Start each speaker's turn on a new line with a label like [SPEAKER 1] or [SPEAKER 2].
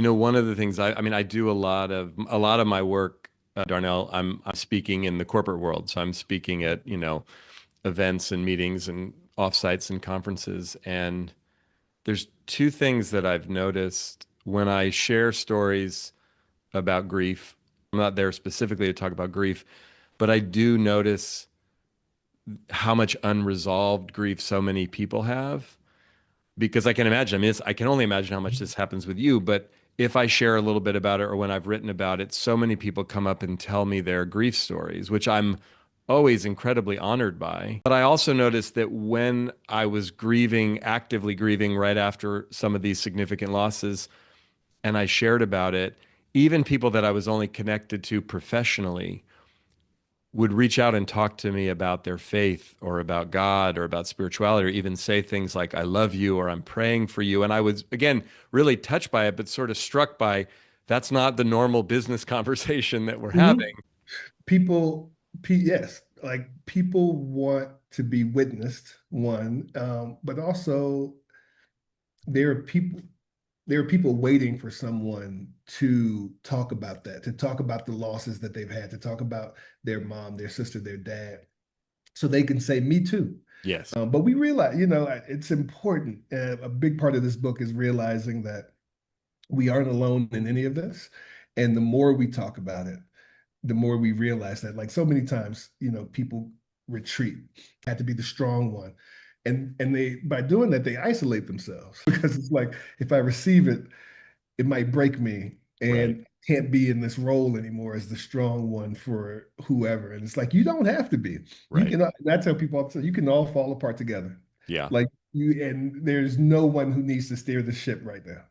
[SPEAKER 1] One of the things I mean, I do a lot of my work, Darnell. I'm speaking in the corporate world, so I'm speaking at events and meetings and offsites and conferences. And there's two things that I've noticed when I share stories about grief. I'm not there specifically to talk about grief, but I do notice how much unresolved grief so many people have. Because I can imagine, I mean, I can only imagine how much this happens with you, but if I share a little bit about it or when I've written about it, so many people come up and tell me their grief stories, which I'm always incredibly honored by. But I also noticed that when I was grieving, actively grieving right after some of these significant losses, and I shared about it, even people that I was only connected to professionally would reach out and talk to me about their faith or about God or about spirituality, or even say things like, I love you or I'm praying for you. And I was, again, really touched by it, but sort of struck by that's not the normal business conversation that we're
[SPEAKER 2] Mhm.
[SPEAKER 1] having.
[SPEAKER 2] People, yes, like people want to be witnessed, one, but also there are people there are people waiting for someone to talk about that, to talk about the losses that they've had, to talk about their mom, their sister, their dad, so they can say, "Me too."
[SPEAKER 1] Yes.
[SPEAKER 2] But we realize, it's important. A big part of this book is realizing that we aren't alone in any of this, and the more we talk about it, the more we realize that, like so many times, people retreat, had to be the strong one. And they, by doing that, they isolate themselves because it's like, if I receive it, it might break me
[SPEAKER 1] Right.
[SPEAKER 2] and can't be in this role anymore as the strong one for whoever. And it's like, you don't have to be. You
[SPEAKER 1] Right.
[SPEAKER 2] can, and I tell people all the time, you can all fall apart together.
[SPEAKER 1] Yeah.
[SPEAKER 2] Like and there's no one who needs to steer the ship right now.